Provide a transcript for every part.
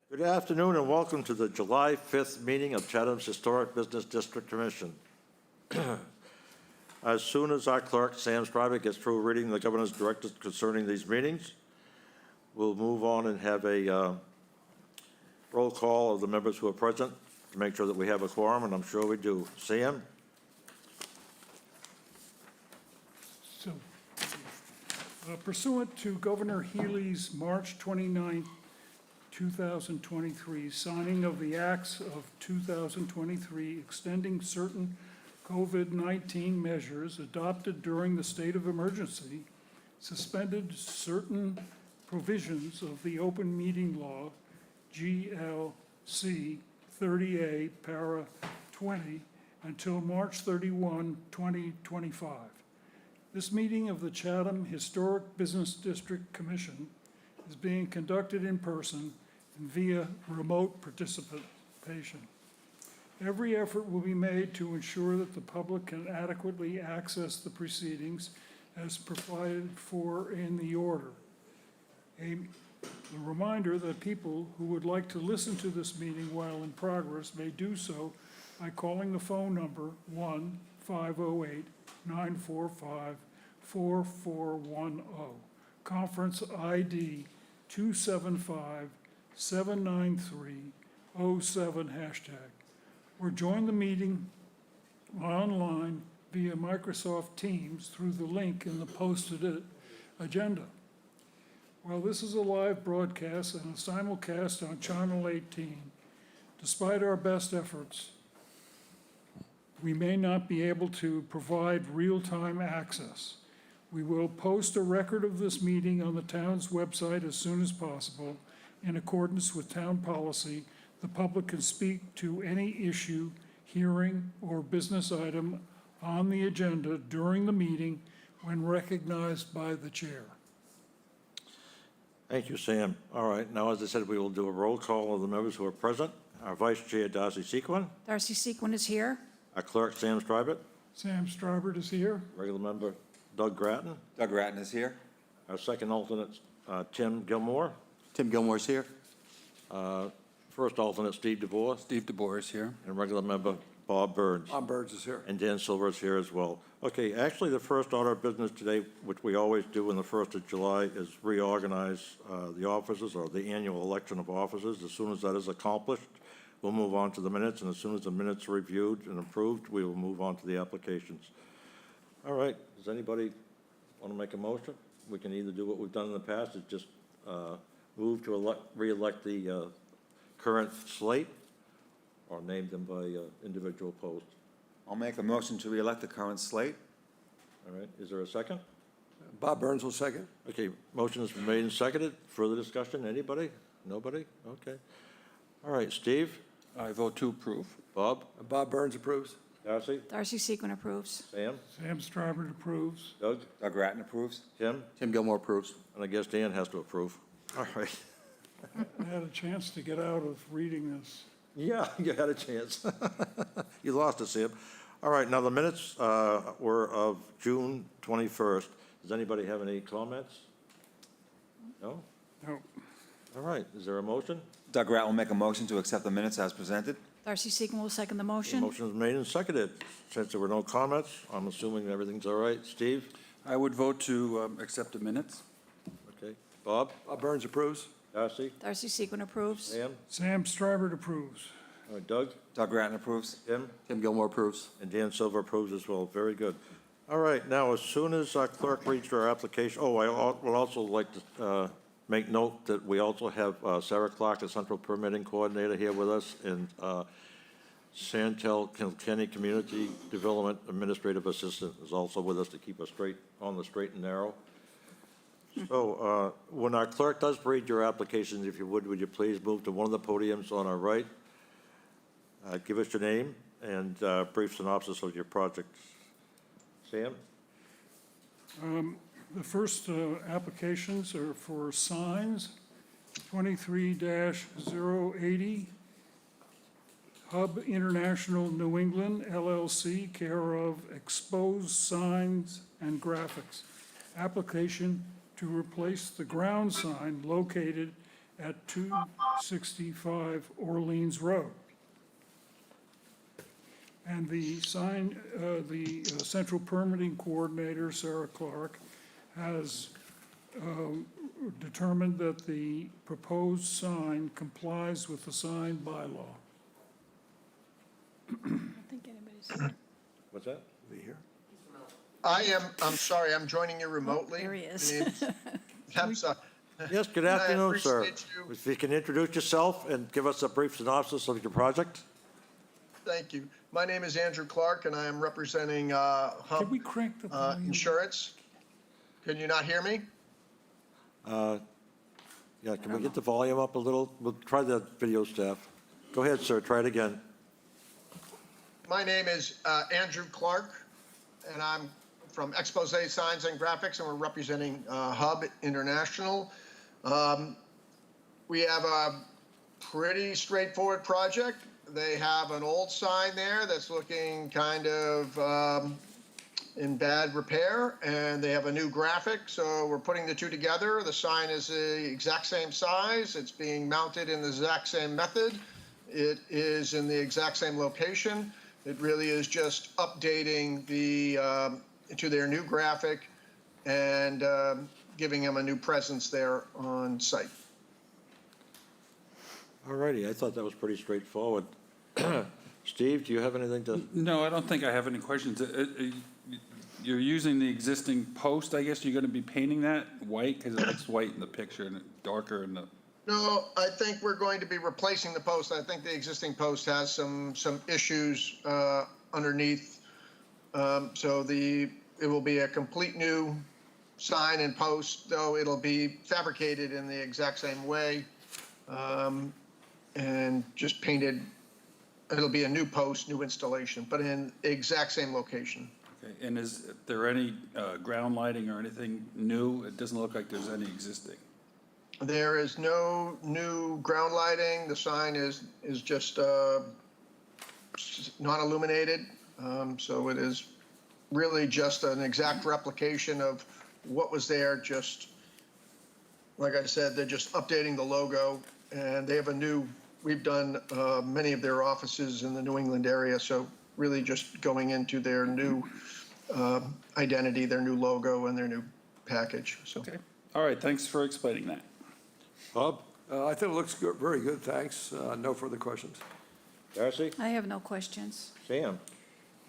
Good afternoon and welcome to the July 5th meeting of Chatham's Historic Business District Commission. As soon as our clerk, Sam Stryber, gets through reading the governor's directives concerning these meetings, we'll move on and have a roll call of the members who are present to make sure that we have a quorum, and I'm sure we do. Sam? So, pursuant to Governor Healy's March 29, 2023, signing of the Acts of 2023 extending certain COVID-19 measures adopted during the state of emergency, suspended certain provisions of the open meeting law, GLC 30A, para 20, until March 31, 2025. This meeting of the Chatham Historic Business District Commission is being conducted in person and via remote participation. Every effort will be made to ensure that the public can adequately access the proceedings as provided for in the order. A reminder that people who would like to listen to this meeting while in progress may do so by calling the phone number 1-508-945-4410, conference ID 275-793-07#, or join the meeting online via Microsoft Teams through the link in the posted agenda. While this is a live broadcast and a simulcast on Channel 18, despite our best efforts, we may not be able to provide real-time access. We will post a record of this meeting on the town's website as soon as possible. In accordance with town policy, the public can speak to any issue, hearing, or business item on the agenda during the meeting when recognized by the chair. Thank you, Sam. All right, now, as I said, we will do a roll call of the members who are present. Our Vice Chair, Darcy Sequin. Darcy Sequin is here. Our Clerk, Sam Stryber. Sam Stryber is here. Regular member, Doug Grattan. Doug Ratton is here. Our second alternate, Tim Gilmore. Tim Gilmore's here. First alternate, Steve DeVore. Steve DeBoer is here. And regular member, Bob Burns. Bob Burns is here. And Dan Silver is here as well. Okay, actually, the first order of business today, which we always do on the 1st of July, is reorganize the offices, or the annual election of officers. As soon as that is accomplished, we'll move on to the minutes, and as soon as the minutes are reviewed and approved, we will move on to the applications. All right, does anybody want to make a motion? We can either do what we've done in the past, is just move to re-elect the current slate, or name them by individual post. I'll make a motion to re-elect the current slate. All right, is there a second? Bob Burns will second. Okay, motion has been made and seconded. Further discussion, anybody? Nobody? Okay. All right, Steve? I vote to approve. Bob? Bob Burns approves. Darcy? Darcy Sequin approves. Sam? Sam Stryber approves. Doug? Doug Ratton approves. Tim? Tim Gilmore approves. And I guess Dan has to approve. All right. I had a chance to get out of reading this. Yeah, you had a chance. You lost it, Sam. All right, now the minutes were of June 21st. Does anybody have any comments? No? No. All right, is there a motion? Doug Ratton will make a motion to accept the minutes as presented. Darcy Sequin will second the The motion. motion is made and seconded. Since there were no comments, I'm assuming everything's all right. Steve? I would vote to accept the minutes. Okay. Bob? Bob Burns approves. Darcy? Darcy Sequin approves. Sam? Sam Stryber approves. All right, Doug? Doug Ratton approves. Tim? Tim Gilmore approves. And Dan Silver approves as well. Very good. All right, now, as soon as our clerk reads our application, I would also like to make note that we also have Sarah Clark, the Central Permitting Coordinator, here with us, and Chantel Kilkenny, Community Development Administrative Assistant, is also with us to keep us on the straight and narrow. So when our clerk does read your applications, if you would you please move to one of the podiums on our right, give us your name and brief synopsis of your project. Sam? The first applications are for signs, 23-080, Hub International New England LLC, care of Exposed Signs and Graphics. Application to replace the ground sign located at 265 Orleans Road. And the sign, the Central Permitting Coordinator, Sarah Clark, has determined that the proposed sign complies with the sign bylaw. I don't think anybody's, What's that? Be here. I'm sorry, I'm joining you remotely. there he is. My name's- I'm sorry. Yes, good I afternoon, sir. appreciate you. If you can introduce yourself and give us a brief synopsis of your project? Thank you. My name is Andrew Clark, and I am representing Can Hub we crank the volume? Insurance. Can you not hear me? Yeah, can we get the volume up a little? We'll try the video staff. Go ahead, sir, try it again. My name is Andrew Clark, and I'm from Expose Signs and Graphics, and we're representing Hub International. We have a pretty straightforward project. They have an old sign there that's looking kind of in bad repair, and they have a new graphic, so we're putting the two together. The sign is the exact same size. It's being mounted in the exact same method. It is in the exact same location. It really is just updating to their new graphic and giving them a new presence there on site. All righty, I thought that was pretty straightforward. Steve, do you have anything to? No, I don't think I have any questions. You're using the existing post, I guess. You're going to be painting that white because it looks white in the picture and darker in the. No, I think we're going to be replacing the post. I think the existing post has some issues underneath. So it will be a complete new sign and post, though it'll be fabricated in the exact same way and just painted. It'll be a new post, new installation, but in the exact same location. Okay. And is there any ground lighting or anything new? It doesn't look like there's any existing. There is no new ground lighting. The sign is just non-illuminated. So it is really just an exact replication of what was there. Just like I said, they're just updating the logo, and they have a new. We've done many of their offices in the New England area, so really just going into their new identity, their new logo, and their new package. So. Okay. All right. Thanks for explaining that. Bob? I think it looks good, very good, thanks. No further questions. Darcy? I have no questions. Sam?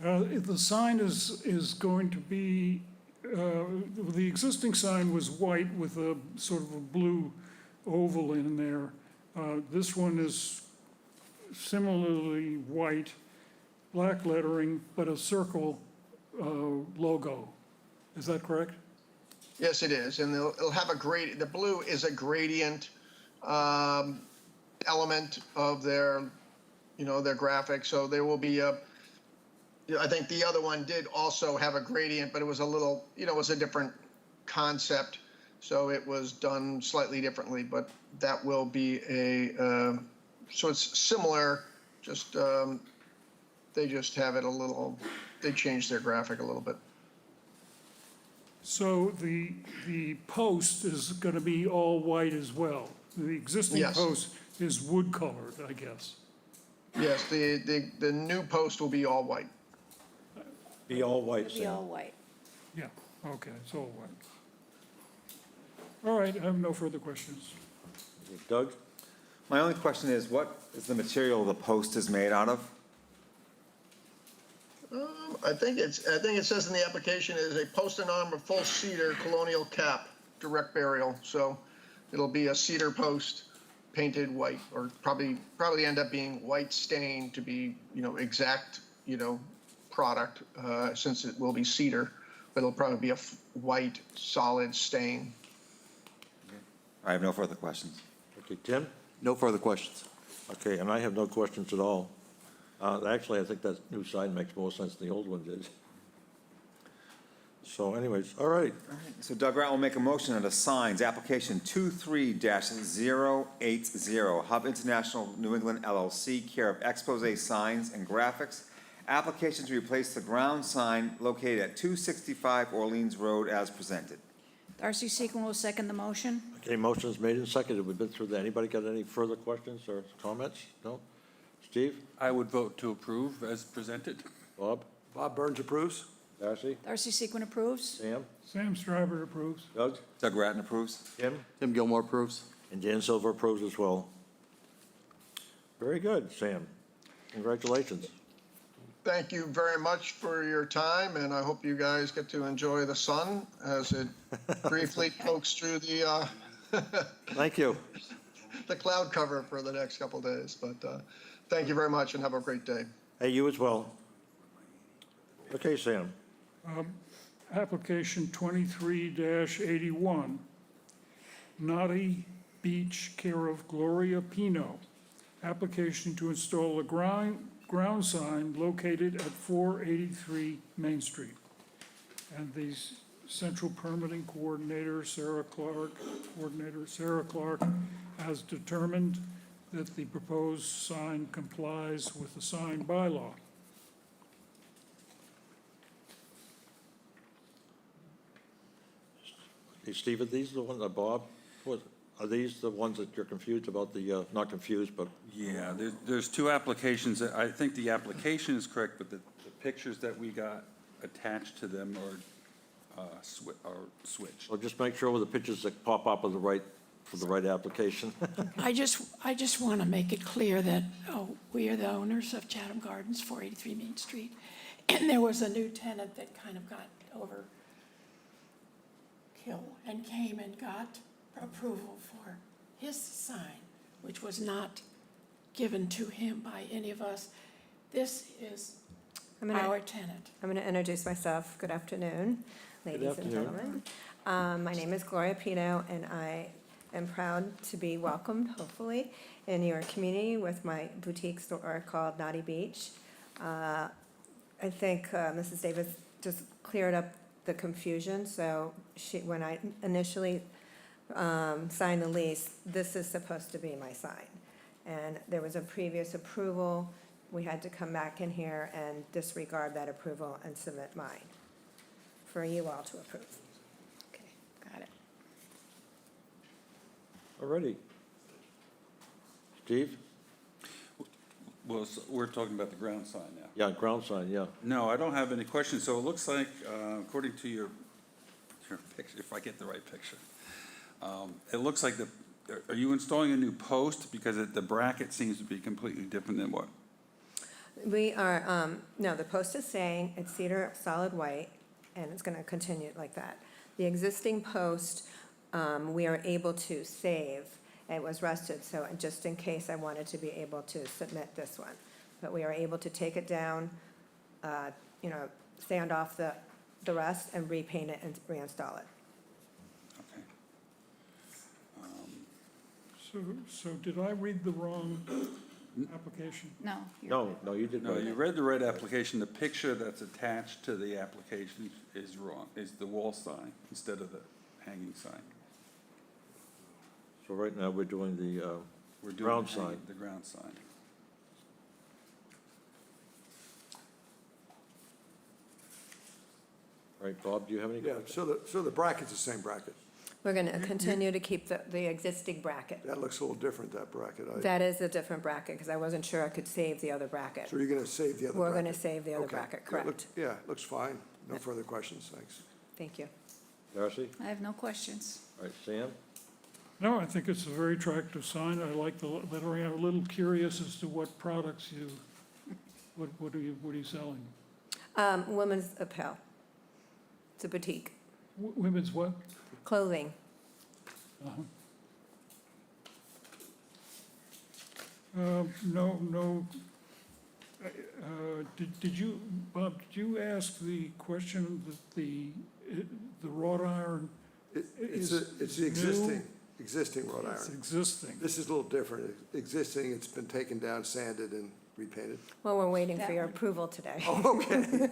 The sign is going to be, the existing sign was white with a sort of a blue oval in there. This one is similarly white, black lettering, but a circle logo. Is that correct? Yes, it is, and it'll have a gradient. The blue is a gradient element of their, their graphic. So there will be a. I think the other one did also have a gradient, but it was a little, it was a different concept, so it was done slightly differently. But that will be so it's similar. Just they just have it a little. They changed their graphic a little bit. So the post is going to be all white as well. The existing Yes. post is wood colored, I guess. Yes, the new post will be all white. Be all white, It'll be all Sam. white. Yeah, okay, it's all white. All right, I have no further questions. Doug? My only question is, what is the material the post is made out of? I think it says in the application is a post and armor full cedar colonial cap, direct burial. So it'll be a cedar post painted white, or probably end up being white stain to be, exact, product, since it will be cedar, but it'll probably be a white solid stain. I have no further questions. Okay, Tim? No further questions. Okay, and I have no questions at all. Actually, I think that new sign makes more sense than the old one did. So anyways, all right. So Doug Rat will make a motion under signs, application 23-080, Hub International New England LLC, care of Expose Signs and Graphics. Application to replace the ground sign located at 265 Orleans Road as presented. Darcy Sequin will second the motion. Okay, motion is made and seconded. We've been through that. Anybody got any further questions or comments? No? Steve? I would vote to approve as presented. Bob? Bob Burns approves? Darcy? Darcy Sequin approves. Sam? Sam Stryver approves. Doug? Doug Ratton approves. Tim? Tim Gilmore approves. And Dan Silver approves as well. Very good, Sam. Congratulations. Thank you very much for your time, and I hope you guys get to enjoy the sun as it briefly pokes through the Thank you. the cloud cover for the next couple days. But thank you very much, and have a great day. Hey, you as well. Okay, Sam. Application 23-81, Naughty Beach, care of Gloria Pino. Application to install a ground sign located at 483 Main Street. And the Central Permitting Coordinator, Sarah Clark, has determined that the proposed sign complies with the sign bylaw. Hey, Steve, are these the ones, Bob? Are these the ones that you're confused about the, not confused, but, Yeah, there's two applications. I think the application is correct, but the pictures that we got attached to them are switched. well, just make sure with the pictures that pop up are the right, for the right application. I just want to make it clear that, we are the owners of Chatham Gardens, 483 Main Street. And there was a new tenant that kind of got overkill and came and got approval for his sign, which was not given to him by any of us. This is our tenant. I'm going to introduce myself. Good afternoon, ladies and afternoon. gentlemen. My name is Gloria Pino, and I am proud to be welcomed, hopefully, in your community with my boutique store called Naughty Beach. I think Mrs. Davis just cleared up the confusion. So when I initially signed the lease, this is supposed to be my sign. And there was a previous approval. We had to come back in here and disregard that approval and submit mine for you all to approve. Okay, got it. Alrighty. Steve? Well, we're talking about the ground sign now. Yeah, ground sign, yeah. No, I don't have any questions. So it looks like, according to your picture, if I get the right picture, it looks like are you installing a new post? Because the bracket seems to be completely different than what? We are, no, the post is saying it's cedar solid white, and it's gonna continue like that. The existing post, we are able to save. It was rusted, so just in case I wanted to be able to submit this one. But we are able to take it down, sand off the rust and repaint it and reinstall it. Okay. So did I read the wrong application? No. you're No, you did No, right. you read the right application. The picture that's attached to the application is wrong, is the wall sign instead of the hanging sign. So right now, we're doing the, We're doing Ground the sign. The ground sign. right, Bob, do you have any? Yeah, so the bracket's the same bracket. We're gonna continue to keep the existing bracket. That looks a little different, that bracket. That is a different bracket, because I wasn't sure I could save the other bracket. So you're gonna save the other We're bracket? gonna save the other Okay. bracket, Yeah, correct. Yeah, looks fine. No further questions, thanks. Thank you. Darcy? I have no questions. All right, Sam? No, I think it's a very attractive sign. I like the lettering. I'm a little curious as to what products what are you selling? Women's apparel. It's a boutique. Women's what? Clothing. No. Did you, Bob, did you ask the question that the wrought iron It's is the existing wrought it's iron. existing? This is a little different. Existing, it's been taken down, sanded, and repainted. Well, we're waiting for That your one. approval today. Oh, okay.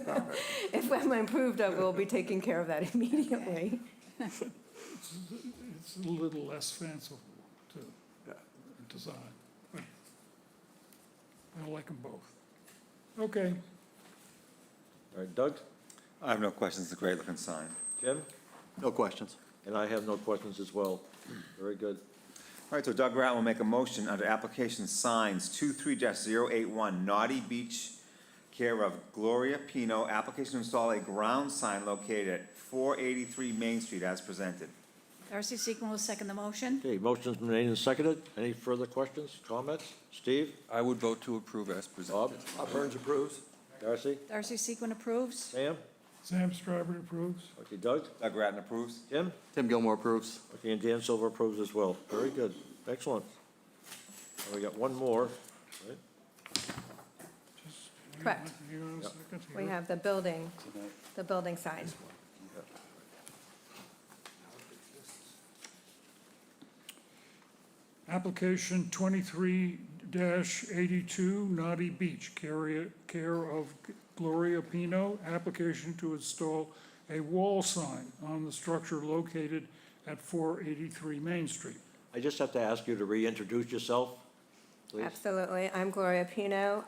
If I'm approved, I will be taking care of that immediately. It's a little less fanciful to Yeah. design, but I like them both. Okay, All right, Doug? I have no questions. It's a great looking sign. Jim? No questions. And I have no questions as well. Very good. All right, so Doug Rattle will make a motion under application signs 23-081 Naughty Beach, care of Gloria Pino, application to install a ground sign located at 483 Main Street as presented. Darcy Sequin will second the motion. Okay, motion's been made and seconded. Any further questions, comments? Steve? I would vote to approve as Bob? presented. Bob Burns approves. Darcy? Darcy Sequin approves. Sam? Sam Stryber approves. Okay, Doug? Doug Rattle approves. Tim? Tim Gilmore approves. Okay, and Dan Silver approves as well. Very good. Excellent. And we got one more, right? Correct. Hang on a second We here. have the building sign. Application 23-82 Naughty Beach, care of Gloria Pino. Application to install a wall sign on the structure located at 483 Main Street. I just have to ask you to reintroduce yourself, please. Absolutely. I'm Gloria Pino.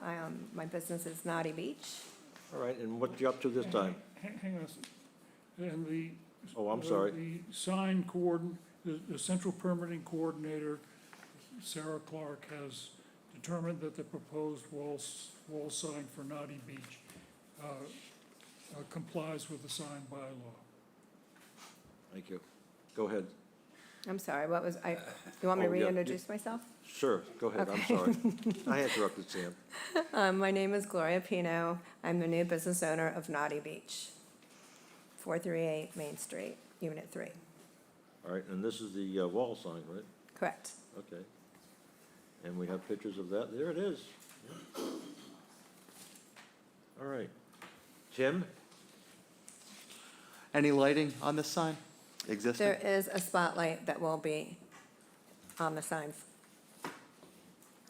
My business is Naughty Beach. All right, and what you up to this time? Hang on a second. And the. Oh, I'm sorry. The sign the central permitting coordinator, Sarah Clark, has determined that the proposed wall sign for Naughty Beach complies with the sign bylaw. Thank you. Go ahead. I'm sorry, you want me to Oh, yeah, reintroduce myself? Sure, go ahead, I'm Okay. sorry. I interrupted Sam. My name is Gloria Pino. I'm the new business owner of Naughty Beach, 438 Main Street, Unit 3. All right, and this is the wall sign, right? Correct. Okay. And we have pictures of that. There it is. Yeah. All right. Tim? Any lighting on this sign? Existing? There is a spotlight that will be on the signs.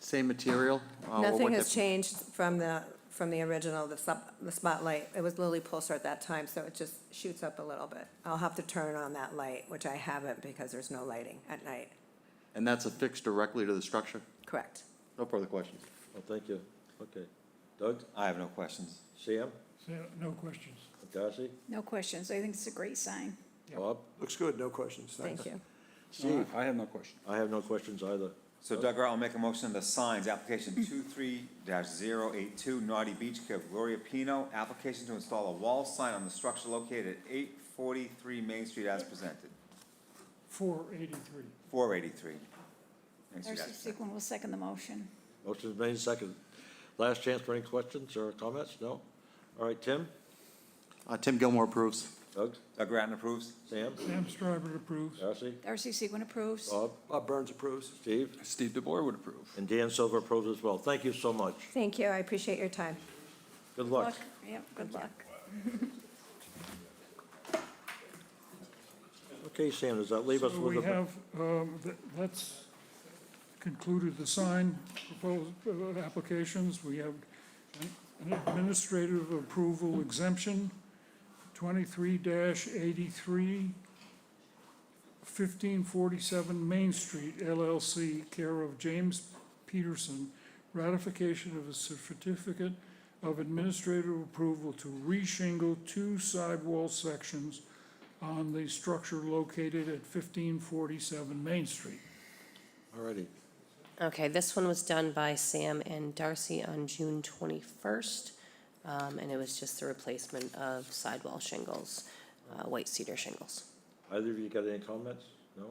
Same material? or Nothing what has dif- changed from the original, the spotlight. It was Lily Pulsar at that time, so it just shoots up a little bit. I'll have to turn on that light, which I haven't because there's no lighting at night. And that's affixed directly to the structure? Correct. No further questions. Oh, thank you. Okay. Doug? I have no questions. Sam? No questions. Darcy? No questions. I think it's a great sign. Bob? Looks good, no questions. Thank you. Steve? I have no question. I have no questions either. So Doug Rattle will make a motion on the signs, application 23-082 Naughty Beach, care of Gloria Pino, application to install a wall sign on the structure located at 843 Main Street as presented. 483. 483 Main Street Darcy as presented. Sequin will second the motion. Motion's made and seconded. Last chance for any questions or comments? No? All right, Tim? Tim Gilmore approves. Doug? Doug Rattle approves. Sam? Sam Stryber approves. Darcy? Darcy Sequin approves. Bob? Bob Burns approves. Steve? Steve DeBoer would approve. And Dan Silver approves as well. Thank you so much. Thank you. I appreciate your time. Good luck. Yep, good luck. Okay, Sam, does that leave us So with we a... have, that's concluded the sign proposed applications. We have an administrative approval exemption, 23-83, 1547 Main Street LLC, care of James Peterson, ratification of a certificate of administrative approval to reshingle 2 sidewall sections on the structure located at 1547 Main Street. All righty. Okay, this one was done by Sam and Darcy on June 21st, and it was just the replacement of sidewall shingles, white cedar shingles. Either of you got any comments? No?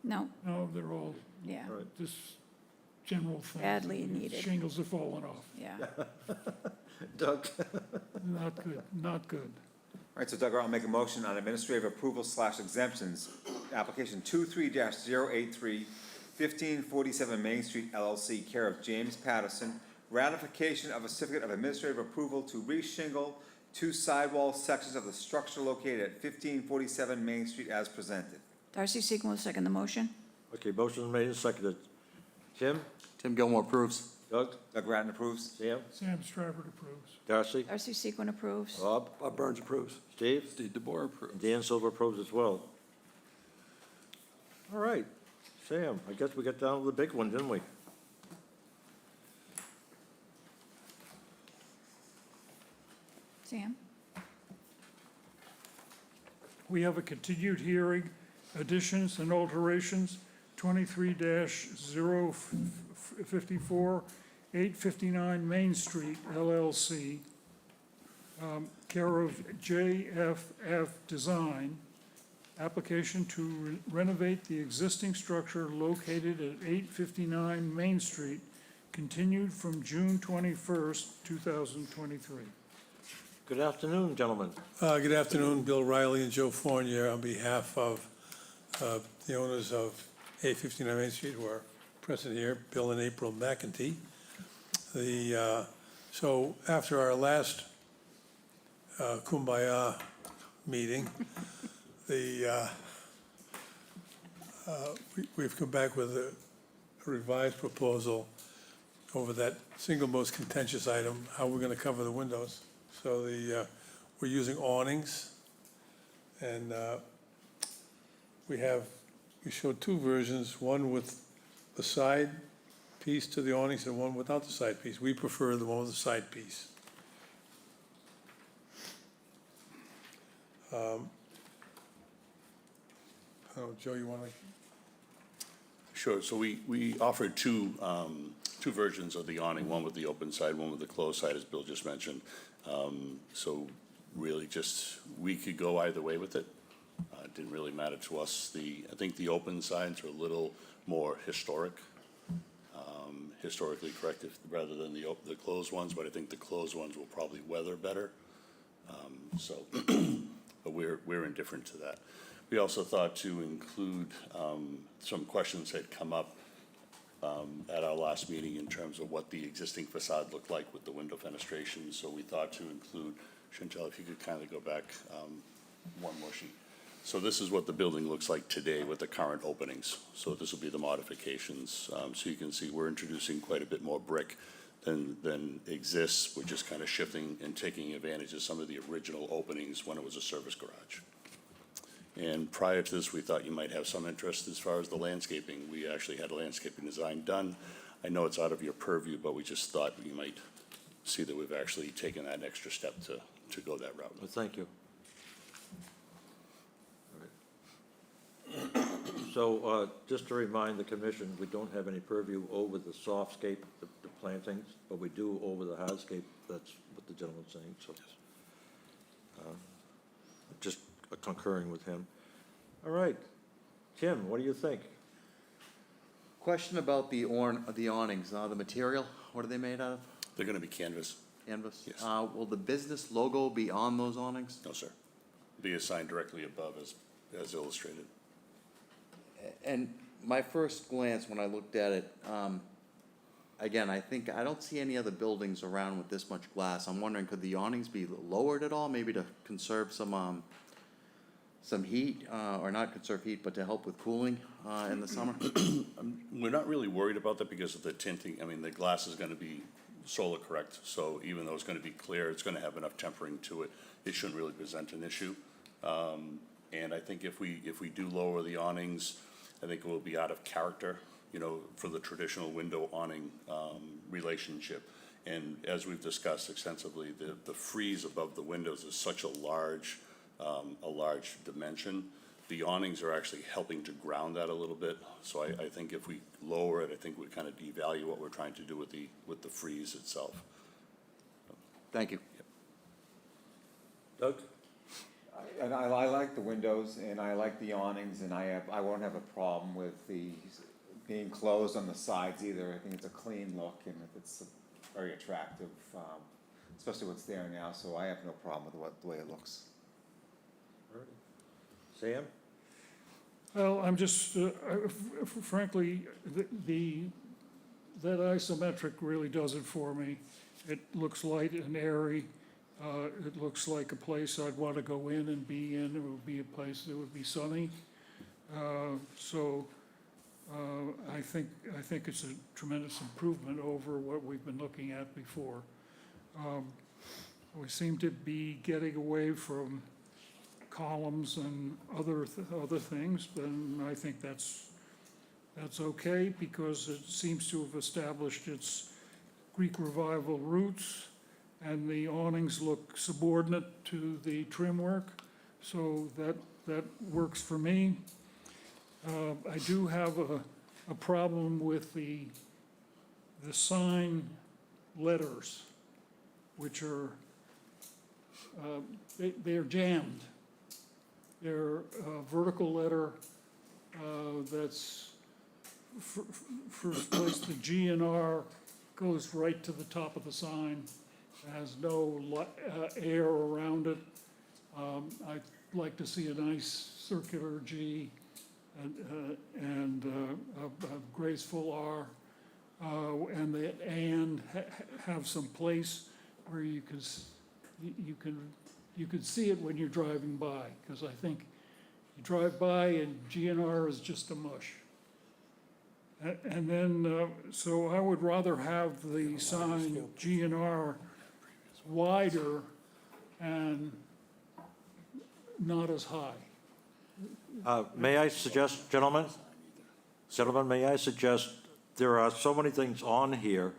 No, No, they're all yeah, All right. just general things. Badly needed. Shingles have fallen off. yeah. Doug? Not good, not good. All right, so Doug Rattle will make a motion on administrative approval / exemptions, application 23-083, 1547 Main Street LLC, care of James Patterson, ratification of a certificate of administrative approval to reshingle 2 sidewall sections of the structure located at 1547 Main Street as presented. Darcy Sequin will second the motion. Okay, motion's made and seconded. Tim? Tim Gilmore approves. Doug? Doug Rattle approves. Sam? Sam Stryber approves. Darcy? Darcy Sequin approves. Bob? Bob Burns approves. Steve? Steve DeBoer approves. And Dan Silver approves as well. All right, Sam, I guess we got down to the big one, didn't we? Sam? We have a continued hearing additions and alterations, 23-054, 859 Main Street LLC, care of JFF Design, application to renovate the existing structure located at 859 Main Street, continued from June 21st, 2023. Good afternoon, gentlemen. Good afternoon, Bill Riley and Joe Fournier, on behalf of the owners of 859 Main Street, who are present here, Bill and April McEntee. So after our last Kumbaya meeting, we've come back with a revised proposal over that single most contentious item, how we're going to cover the windows. So we're using awnings, and we showed two versions, one with the side piece to the awnings and one without the side piece. We prefer the one with the side piece. Joe, you want to? Sure, so we offered two versions of the awning, one with the open side, one with the closed side, as Bill just mentioned. So really just, we could go either way with it. It didn't really matter to us. I think the open sides are a little more historically correct rather than the closed ones, but I think the closed ones will probably weather better. But we're indifferent to that. We also thought to include some questions that come up at our last meeting in terms of what the existing facade looked like with the window fenestration. So we thought to include, Chantel, if you could kindly go back one more sheet. So this is what the building looks like today with the current openings. So this will be the modifications. So you can see we're introducing quite a bit more brick than exists. We're just kind of shifting and taking advantage of some of the original openings when it was a service garage. And prior to this, we thought you might have some interest as far as the landscaping. We actually had a landscaping design done. I know it's out of your purview, but we just thought you might see that we've actually taken that extra step to go that route. Well, thank you. All right. So just to remind the commission, we don't have any purview over the softscape, the plantings, but we do over the hardscape. That's what the gentleman's saying, so. Just concurring with him. All right. Tim, what do you think? Question about the awnings, the material, what are they made out of? They're going to be canvas. Canvas? Yes. Will the business logo be on those awnings? No, sir. Be assigned directly above as illustrated. And my first glance, when I looked at it, again, I don't see any other buildings around with this much glass. I'm wondering, could the awnings be lowered at all, maybe to conserve some heat, or not conserve heat, but to help with cooling in the summer? We're not really worried about that because of the tinting. I mean, the glass is going to be solar correct, so even though it's going to be clear, it's going to have enough tempering to it. It shouldn't really present an issue. And I think if we do lower the awnings, I think it will be out of character, for the traditional window awning relationship. And as we've discussed extensively, the frieze above the windows is such a large dimension. The awnings are actually helping to ground that a little bit. So I think if we lower it, I think we kind of devalue what we're trying to do with the frieze itself. Thank you. Doug? And I like the windows and I like the awnings, and I won't have a problem with the being closed on the sides either. I think it's a clean look and it's very attractive, especially what's there now, so I have no problem with the way it looks. All right. Sam? Well, I'm just, frankly, that isometric really does it for me. It looks light and airy. It looks like a place I'd want to go in and be in. It would be a place that would be sunny. I think it's a tremendous improvement over what we've been looking at before. We seem to be getting away from columns and other things, and I think that's okay because it seems to have established its Greek Revival roots, and the awnings look subordinate to the trim work, so that works for me. I do have a problem with the sign letters, which are, they're jammed. They're a vertical letter that's, first place, the G and R goes right to the top of the sign. It has no air around it. I'd like to see a nice circular G and a graceful R. And the and have some place where you can see it when you're driving by, because I think you drive by and GNR is just a mush. And then, so I would rather have the sign GNR wider and not as high. May I suggest, gentlemen, may I suggest, there are so many things on here,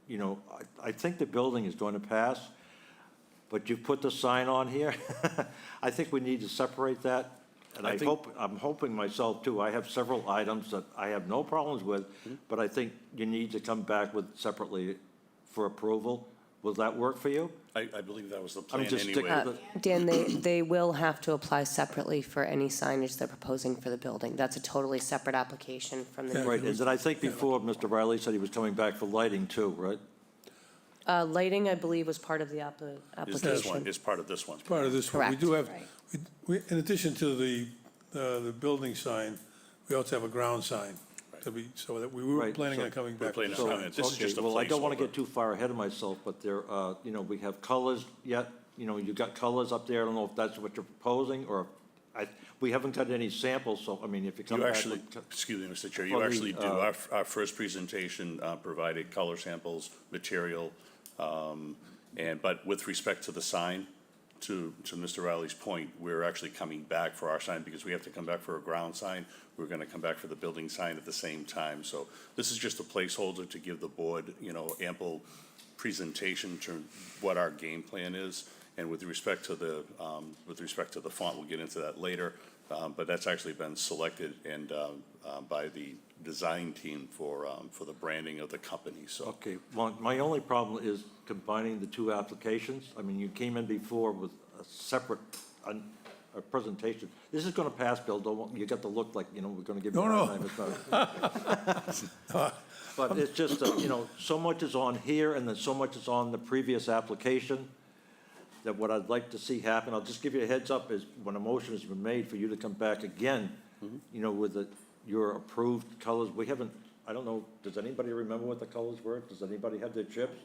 you know, I think the building is going to pass, but you put the sign on here. I think we need to separate that. And I'm hoping myself too, I have several items that I have no problems with, but I think you need to come back with separately for approval. Will that work for you? I believe that was the plan just anyway. sticking with it. Dan, they will have to apply separately for any signage they're proposing for the building. That's a totally separate application from the. Right, and then I think before, Mr. Riley said he was coming back for lighting too, right? Lighting, I believe, was part of the Is this one, application. is part of this one. Part of this one. We Correct. do have, Right. we, in addition to the building sign, we also have a ground sign to be, so that we were Right, planning so- on coming We're back. planning So, on coming. This is okay, just a well, I don't want to placeholder. get too far ahead of myself, but there, you know, we have colors yet, you know, you got colors up there, I don't know if that's what you're proposing, or, we haven't got any samples, so, I mean, if you come You back actually, with. excuse me, Mr. Chair, for you the, actually do. Our first presentation provided color samples, material, but with respect to the sign, to Mr. Riley's point, we're actually coming back for our sign because we have to come back for a ground sign. We're gonna come back for the building sign at the same time. So this is just a placeholder to give the board, you know, ample presentation to what our game plan is. And with respect to the font, we'll get into that later. But that's actually been selected and by the design team for the branding of the company, so. Okay, well, my only problem is combining the two applications. I mean, you came in before with a separate, a presentation. This is gonna pass, Bill, don't, you got to look like, you know, we're gonna give you a No, hard time. It's not. But it's just, that, you know, so much is on here and then so much is on the previous application, that what I'd like to see happen, I'll just give you a heads up, is when a motion has been made for you to come back again, you know, with your approved colors. We haven't, I don't know, does anybody remember what the colors were? Does anybody have their chips?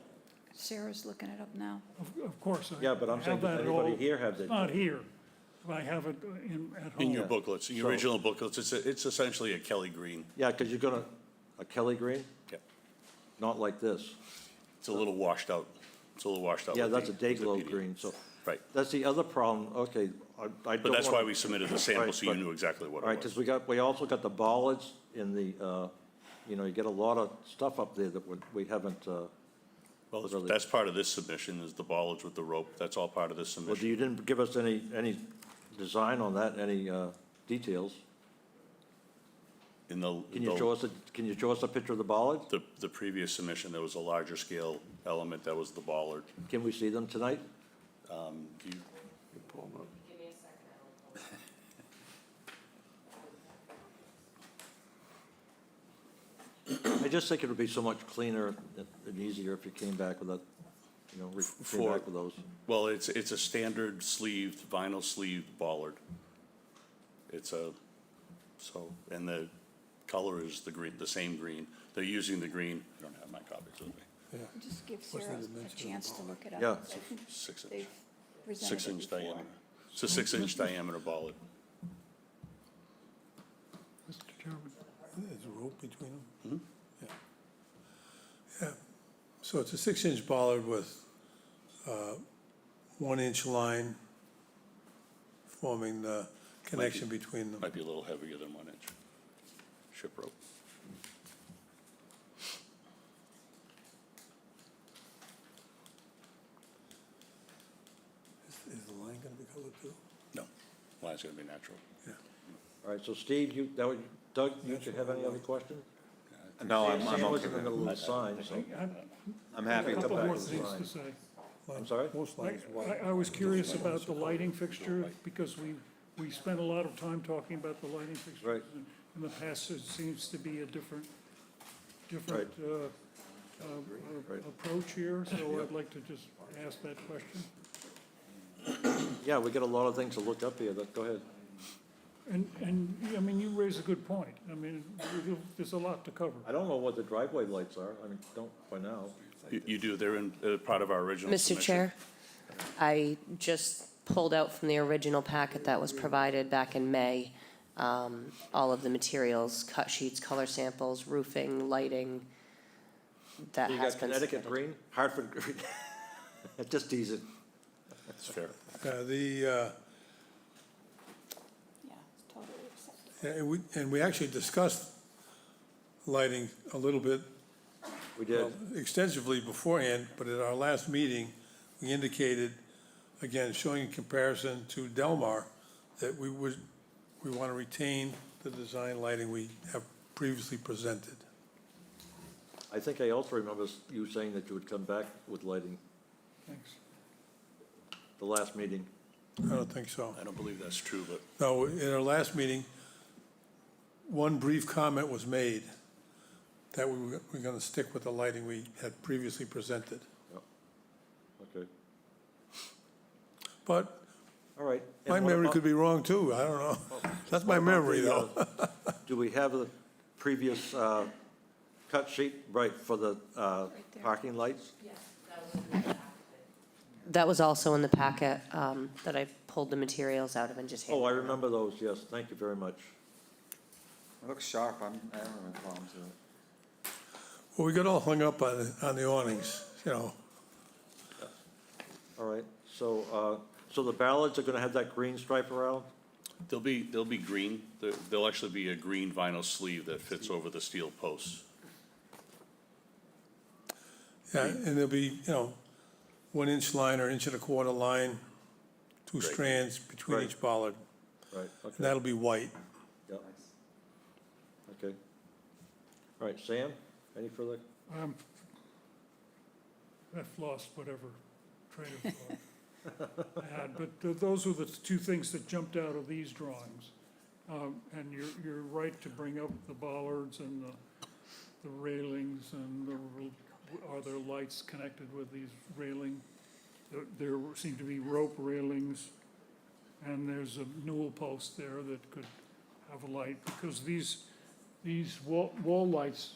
Sarah's looking it up now. Of course. Yeah, but I'm I saying, have does that anybody all- here have their? It's not here, but I have it at home. In your booklets, in your So- original booklets, it's essentially a Kelly green. Yeah, because you're gonna, a Kelly green, Yep. not like this. It's a little washed out. It's a little washed out. Yeah, with that's a the- day with the glow PDF. green, so. Right. That's the other problem, okay, I don't But that's wanna- why we submitted the sample, Right, so you but- knew exactly what All right, it was. because we also got the bollards in the, you know, you get a lot of stuff up there that we haven't, Well, really- that's part of this submission, is the bollards with the rope. That's all part of this well, submission. you didn't give us any design on that, any details. In the, Can you show us a picture of the bollards? the previous submission, there was a larger scale element that was the bollard. Can we see them tonight? Do you- I just think it would be so much cleaner and easier if you came back with that, you know, came For- back with those. Well, it's a standard sleeved, vinyl sleeved bollard. It's so, and the color is the green, the same green. They're using the green, I don't have my copies with me, Just give What's the Sarah a dimension of chance the to look it up. Yeah. I think 6 inch, they've presented 6 it inch before. diameter. It's a 6-inch diameter bollard. Mr. Chairman. There's a rope between them? Yeah. Yeah, so it's a 6-inch bollard with 1-inch line forming the connection between them. Might be a little heavier than 1 inch. Ship rope. Is the line gonna be colored too? No, line's gonna be natural. Yeah. All right, so Steve, Doug, you should have any other questions? No, I'm Sam was okay in the with middle of the sign, so, I'm happy A with couple that. more things to say. I'm sorry? I was curious about the lighting fixture, because we spent a lot of time talking about the lighting fixtures. Right. In the past, it seems to be a different Right. approach here, so I'd like to just ask that question. Yeah, we got a lot of things to look up here, go ahead. And, I mean, you raise a good point. I mean, there's a lot to cover. I don't know what the driveway lights are, I mean, don't by now. You do, they're in, part of our original Mr. submission. Chair, I just pulled out from the original packet that was provided back in May, all of the materials, cut sheets, color samples, roofing, lighting, that You has got been Connecticut submitted. green, Hartford green, just tease it. That's fair. Yeah, totally acceptable. and we actually discussed lighting a little bit We did, extensively beforehand, but at our last meeting, we indicated, again, showing a comparison to Delmar, that we want to retain the design lighting we have previously presented. I think I also remember you saying that you would come back with lighting, Thanks. the last meeting. I don't think so. I don't believe that's true, but No, in our last meeting, one brief comment was made that we were going to stick with the lighting we had previously presented. Okay, But all right. And my what memory about- could be wrong, too. I don't know. That's my what about memory, the, though. Do we have the previous cut sheet, right, for the parking lights? That was also in the packet, that I pulled the materials out of and just handed. Oh, I remember those, yes, thank you very much. It looks sharp, I don't have any problems with it. Well, we got all hung up on the awnings, you know. All right, so the ballards are gonna have that green stripe around? they'll be green. There'll actually be a green vinyl sleeve that fits over the steel posts. Yeah, and there'll be, 1 inch line or 1.25 inch line, 2 Great. strands between Right. each bollard. Right, And okay, that'll be white. yep. Okay. All right, Sam, any further? I've lost whatever train of thought I had, but those were the two things that jumped out of these drawings. And you're right to bring up the bollards and the railings and are there lights connected with these railing? There seem to be rope railings, and there's a newel post there that could have a light, because these wall lights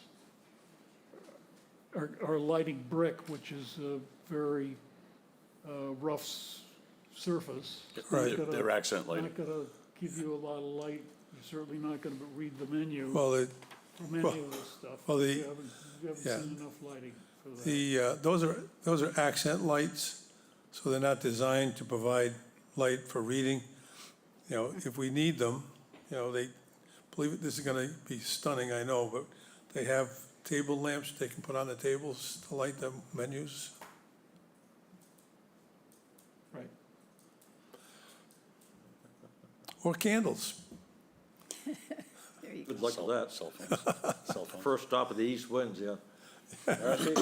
are lighting brick, which is a very rough surface. Right. They're accent lighting. Not gonna give you a lot of light. You're certainly not gonna read the menu Well, from any of this stuff. well, You haven't yeah. seen enough lighting for that. those are accent lights, so they're not designed to provide light for reading. If we need them, they, believe it, this is gonna be stunning, I know, but they have table lamps they can put on the tables to light the menus. Right. Or candles. There you go. Good luck with that. Cell phones. Cell phones. First stop of the east winds, yeah. Darcy?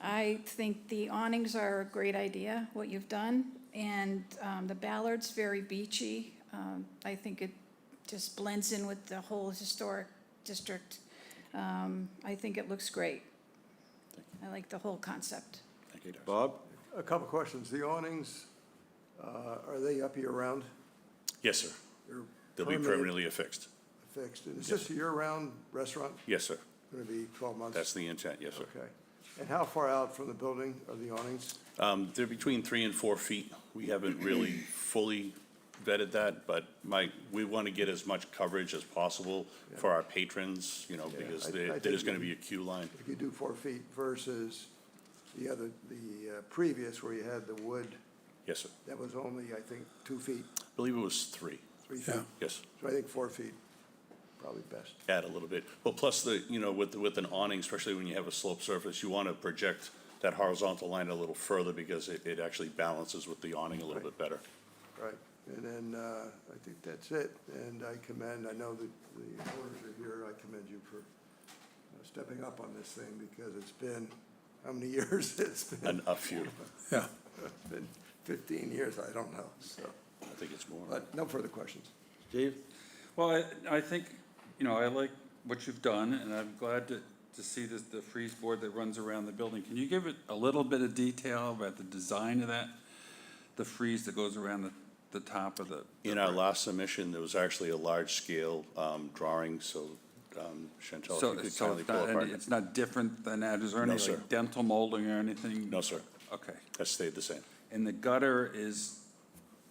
I think the awnings are a great idea, what you've done, and the ballard's very beachy. I think it just blends in with the whole historic district. I think it looks great. I like the whole concept. Thank you, Darcy. Bob? A couple questions. The awnings, are they up year-round? Yes, sir. They're They'll be permanently affixed. fixed? And is this a year-round restaurant? Yes, sir. Going to be 12 months? That's the intent, yes, sir. Okay. And how far out from the building are the awnings? They're between 3 and 4 feet. We haven't really fully vetted that, but we want to get as much coverage as possible for our patrons, because I think there's going to be a queue line. If you do 4 feet versus the previous where you had the wood, Yes, sir. that was only, I think, 2 feet, I believe it was 3. 3 feet. Yeah. Yes. So I think 4 feet, probably best. Add a little bit. Well, plus with an awning, especially when you have a sloped surface, you want to project that horizontal line a little further because it actually balances with the awning a little bit better. Right, and then, I think that's it, and I know that the owners are here, I commend you for stepping up on this thing, because it's been, how many years? It's been, A few, Yeah. it's been 15 years, I don't know, so, I think it's more. but no further questions. Steve? Well, I think, I like what you've done, and I'm glad to see the freeze board that runs around the building. Can you give it a little bit of detail about the design of that, the freeze that goes around the top of the? In our last submission, there was actually a large-scale drawing, so Chantel, So, if you could so kindly it's pull not, apart. it's not different than that? Is there No, any sir. like dental molding or anything? No, sir, Okay. that stayed the same. And the gutter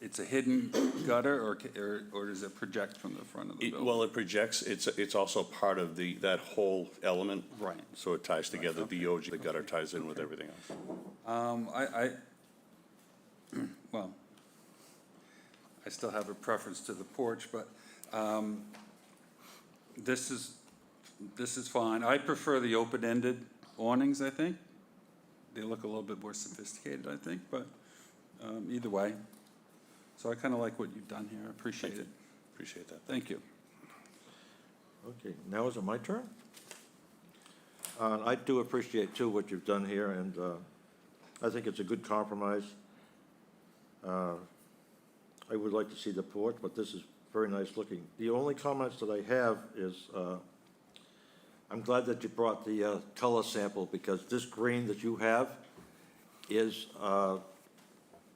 it's a hidden gutter, or does it project from the front of the building? Well, it projects, it's also part of that whole element. Right. So it ties together, the gutter ties in with everything else. Well, I still have a preference to the porch, but this is fine. I prefer the open-ended awnings, I think. They look a little bit more sophisticated, I think, but either way. So I kind of like what you've done here. I appreciate it. Appreciate that. Thank you. Okay, now is it my turn? I do appreciate, too, what you've done here, and I think it's a good compromise. I would like to see the porch, but this is very nice looking. The only comments that I have is, I'm glad that you brought the color sample, because this green that you have is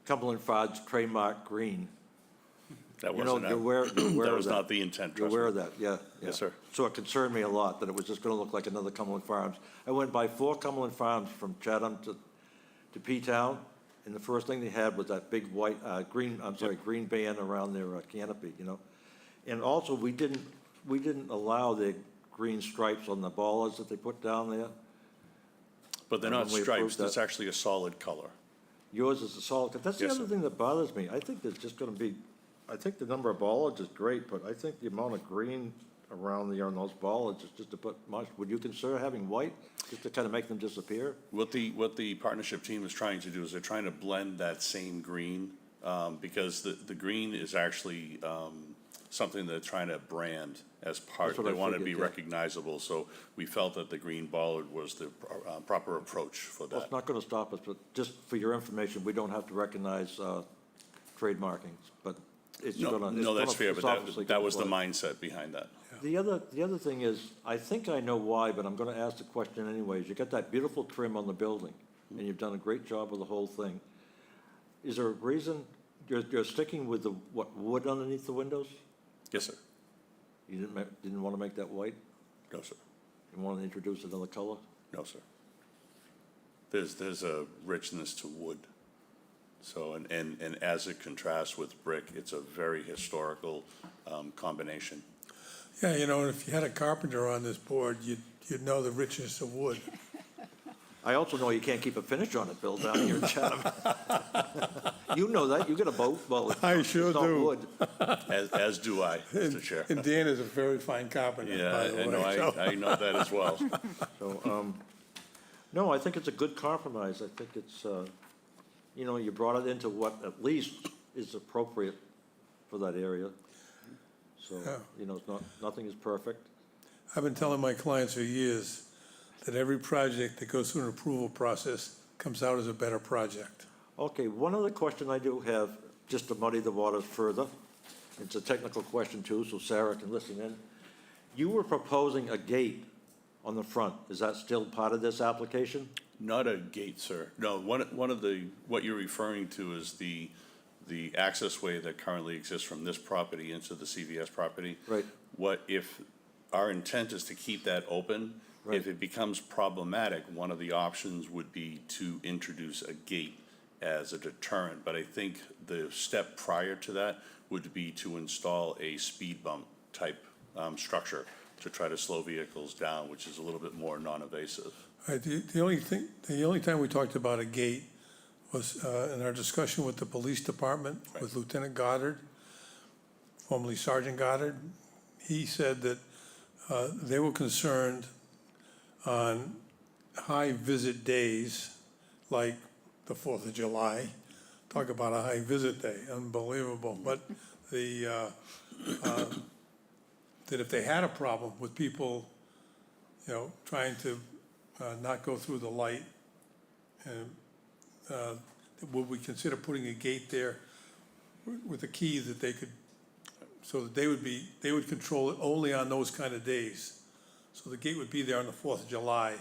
Cumberland Farms trademark green. That You know, wasn't, you're aware of that was that. not the intent, You're trust aware me. of that, yeah. Yes, sir. So it concerned me a lot that it was just gonna look like another Cumberland Farms. I went by 4 Cumberland Farms from Chatham to P-Town, and the first thing they had was that big white, green band around their canopy, you know? And also, we didn't allow the green stripes on the bollards that they put down there. But they're When not we stripes, approved that's that. actually a solid color. Yours is a solid, that's the Yes, other sir. thing that bothers me. I think there's just gonna be, I think the number of bollards is great, but I think the amount of green around there on those bollards is just a bit much. Would you consider having white, just to kind of make them disappear? What the partnership team is trying to do is they're trying to blend that same green, because the green is actually something they're trying to brand as part. That's what They I want to be figured, yeah. recognizable, so we felt that the green bollard was the proper approach for Well, that. it's not gonna stop us, but just for your information, we don't have to recognize trademarkings, but it's No, gonna. no, that's fair, it's but obviously that gonna was the flood. mindset behind that. The other thing is, I think I know why, but I'm gonna ask the question anyways. You got that beautiful trim on the building, and you've done a great job with the whole thing. Is there a reason, you're sticking with the, wood underneath the windows? Yes, sir. You didn't wanna make that white? No, sir. You wanna introduce another color? No, sir. There's a richness to wood. So, and as it contrasts with brick, it's a very historical combination. Yeah, if you had a carpenter on this board, you'd know the richness of wood. I also know you can't keep a finish on it, Bill, down here in Chatham. You know that, you got a boat, well, I sure it's not do. wood. As do I, Mr. Chair. And Dan is a very fine carpenter, by the Yeah, way. I know that as well. So, no, I think it's a good compromise. I think it's, you brought it into what at least is appropriate for that area. So, Yeah. it's nothing is perfect. I've been telling my clients for years that every project that goes through an approval process comes out as a better project. Okay, one other question I do have, just to muddy the waters further. It's a technical question too, so Sarah can listen in. You were proposing a gate on the front. Is that still part of this application? Not a gate, sir. No, one of the, what you're referring to is the access way that currently exists from this property into the CVS property. Right. What if, our intent is to keep that open. Right. If it becomes problematic, one of the options would be to introduce a gate as a deterrent. But I think the step prior to that would be to install a speed bump type structure to try to slow vehicles down, which is a little bit more non-invasive. Right, the only time we talked about a gate was in our discussion with the police department, with Lieutenant Goddard, formerly Sergeant Goddard. He said that they were concerned on high visit days, like the 4th of July, talk about a high visit day, unbelievable. But that if they had a problem with people, trying to not go through the light, and would we consider putting a gate there with a key that they could, so that they would control it only on those kind of days. So the gate would be there on the 4th of July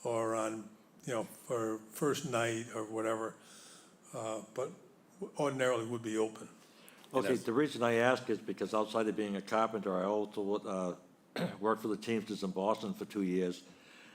or on, for first night or whatever, but ordinarily would be open. Okay, the reason I ask is because outside of being a carpenter, I also worked for the Teamsters in Boston for 2 years.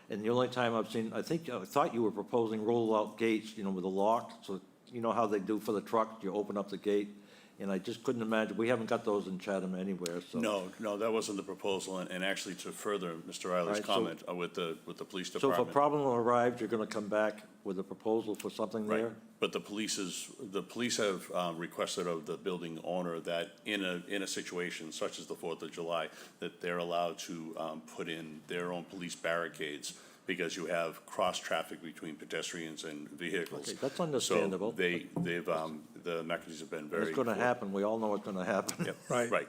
And the only time I've seen, I thought you were proposing roll-out gates, with a lock. So you know how they do for the truck, you open up the gate? And I just couldn't imagine, we haven't got those in Chatham anywhere, so. No, that wasn't the proposal, and actually to further Mr. Riley's Right, so- comment with the police So if department. a problem arrives, you're gonna come back with a proposal for something Right, there? but the police have requested of the building owner that in a situation such as the 4th of July, that they're allowed to put in their own police barricades, because you have cross-traffic between pedestrians and vehicles. Okay, that's understandable. So the mechanisms have been very. It's gonna happen, we all know it's gonna happen. Yep, Right. right,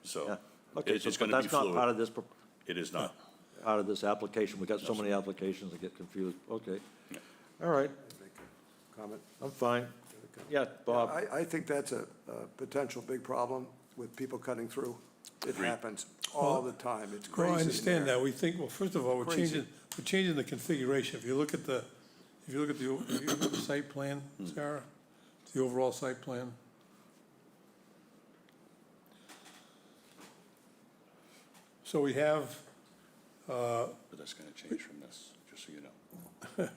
Yeah. so Okay, it's so, but gonna be that's not part fluid. of this, It is not. out of this application, we got so many applications, I get confused, okay. Yeah. All right, Make a comment. I'm fine. Yeah, Bob, I think that's a potential big problem with people cutting through. It happens all the time. It's crazy. Well, I in understand there. that. We think, well, first of all, we're Crazy. changing the configuration. If you look at the site plan, Sarah, the overall site plan. So we have, But that's gonna change from this, just so you know.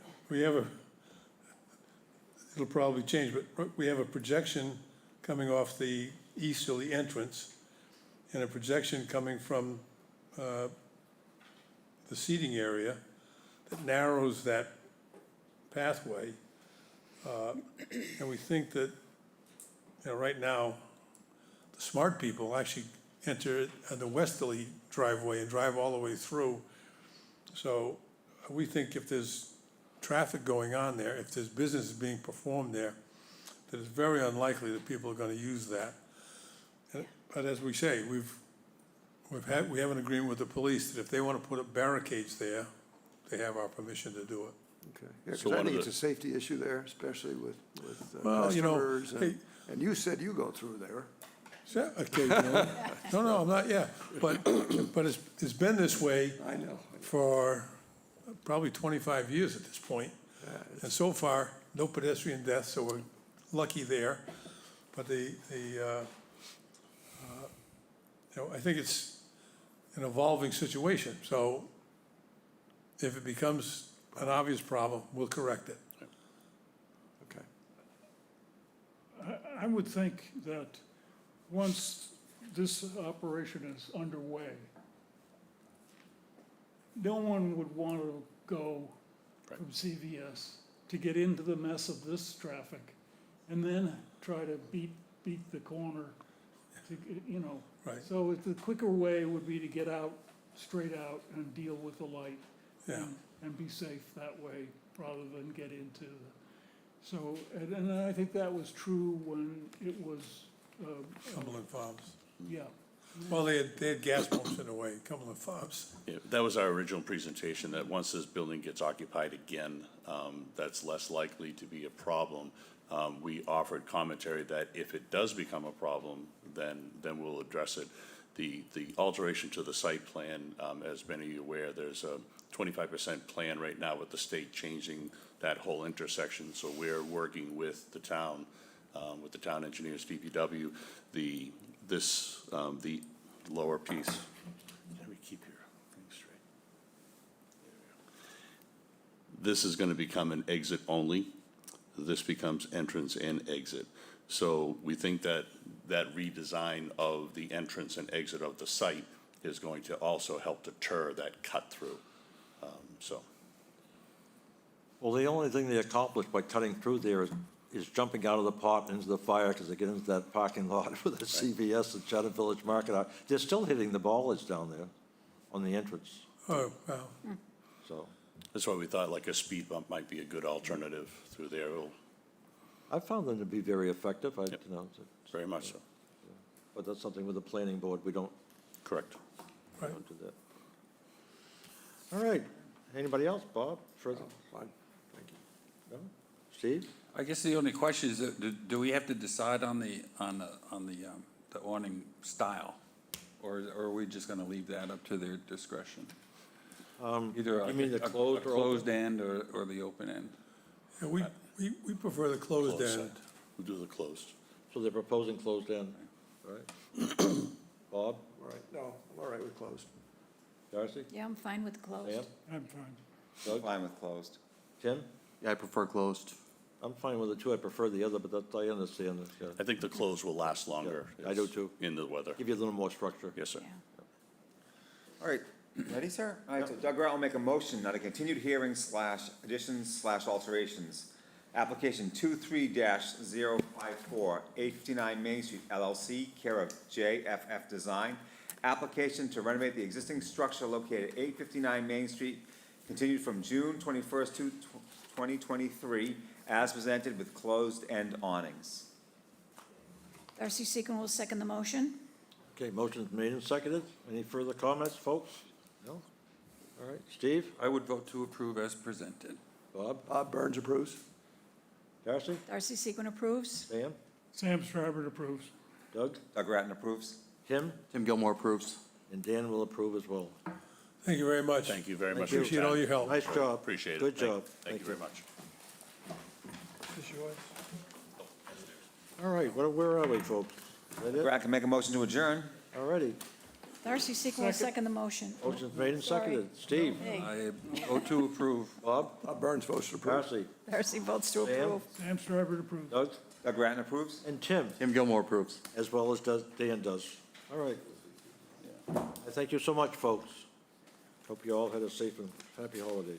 it'll probably change, but we have a projection coming off the easterly entrance and a projection coming from the seating area that narrows that pathway. And we think that, right now, the smart people actually enter the westerly driveway and drive all the way through. So we think if there's traffic going on there, if there's business being performed there, that it's very unlikely that people are gonna use that. But as we say, we have an agreement with the police that if they wanna put up barricades there, they have our permission to do it. Okay. Yeah, 'cause So I one think of it's a safety issue there, especially with Well, customers. hey- And you said you go through there. Yeah, occasionally. No, I'm not, yeah, but it's been this way I know. for probably 25 years at this point. And so far, no pedestrian deaths, so we're lucky there. But I think it's an evolving situation. So if it becomes an obvious problem, we'll correct it. Okay. I would think that once this operation is underway, no one would want to go from CVS to get into the mess of this traffic and then try to beat the corner to, Right. So the quicker way would be to get out, straight out and deal with the light. Yeah. And be safe that way rather than get into so, and I think that was true when it was, Cumberland Farms. yeah. Well, they had gas pumps in a way, Cumberland Farms. Yeah, that was our original presentation, that once this building gets occupied again, that's less likely to be a problem. We offered commentary that if it does become a problem, then we'll address it. The alteration to the site plan, as many of you are aware, there's a 25% plan right now with the state changing that whole intersection. So we're working with the town engineers, DPW, the lower piece. Let me keep your thing straight. There we go. This is gonna become an exit only. This becomes entrance and exit. So we think that redesign of the entrance and exit of the site is going to also help deter that cut through. well, the only thing they accomplished by cutting through there is jumping out of the pot into the fire because they get into that parking lot for the CVS and Chatham Village Market. They're still hitting the bollards down there on the entrance, Oh, well, so. That's why we thought like a speed bump might be a good alternative through there. I found them to be very effective, you know, Very much so. but that's something with the planning board, we don't Correct. do that. All right, anybody else, Bob, further? Fine, thank you. No? Steve? I guess the only question is, do we have to decide on the awning style? Or are we just gonna leave that up to their discretion? Either you mean the a closed or closed end or the open end? Yeah, we prefer the closed Closed end. side. We'll do the closed. So they're proposing closed end, all right? Bob, All right, no, I'm all right with closed. Darcy, Yeah, I'm fine with closed. Sam, I'm fine. Doug, Fine with closed. Tim? Yeah, I prefer closed. I'm fine with it too, I prefer the other, but that, I understand this, yeah. I think the closed will last longer. I do too. In the weather. Give you a little more structure. Yes, sir. Yeah. All right, ready, sir? All right, so Doug Grant will make a motion on a continued hearing / additions / alterations. Application 23-054, 859 Main Street LLC, care of JFF Design. Application to renovate the existing structure located at 859 Main Street, continued from June 21st, 2023, as presented with closed-end awnings. Darcy Seacon will second the motion. Okay, motion's made and seconded. Any further comments, folks? No? All right, Steve? I would vote to approve as presented. Bob? Bob Burns approves. Darcy? Darcy Seacon approves. Sam? Sam Strawberg approves. Doug? Doug Grattan approves. Tim? Tim Gilmore approves. And Dan will approve as well. Thank you very much. Thank you very much. Thank for your Appreciate all time. your help. Nice job. Appreciate it. Good job. Thank you very much. Is this yours? All right, where are we, folks? Is that it? Grant can make a motion to adjourn. All righty. Darcy Seacon will second the motion. Motion's made and Sorry. seconded. Steve? Hey, I vote to approve. Bob? Bob Burns votes to approve. Darcy? Darcy votes to Sam? approve. Sam Strawberg approves. Doug? Doug Grattan approves. And Tim, Tim Gilmore approves. as well as Dan does. All right. I thank you so much, folks. Hope you all had a safe and happy holiday.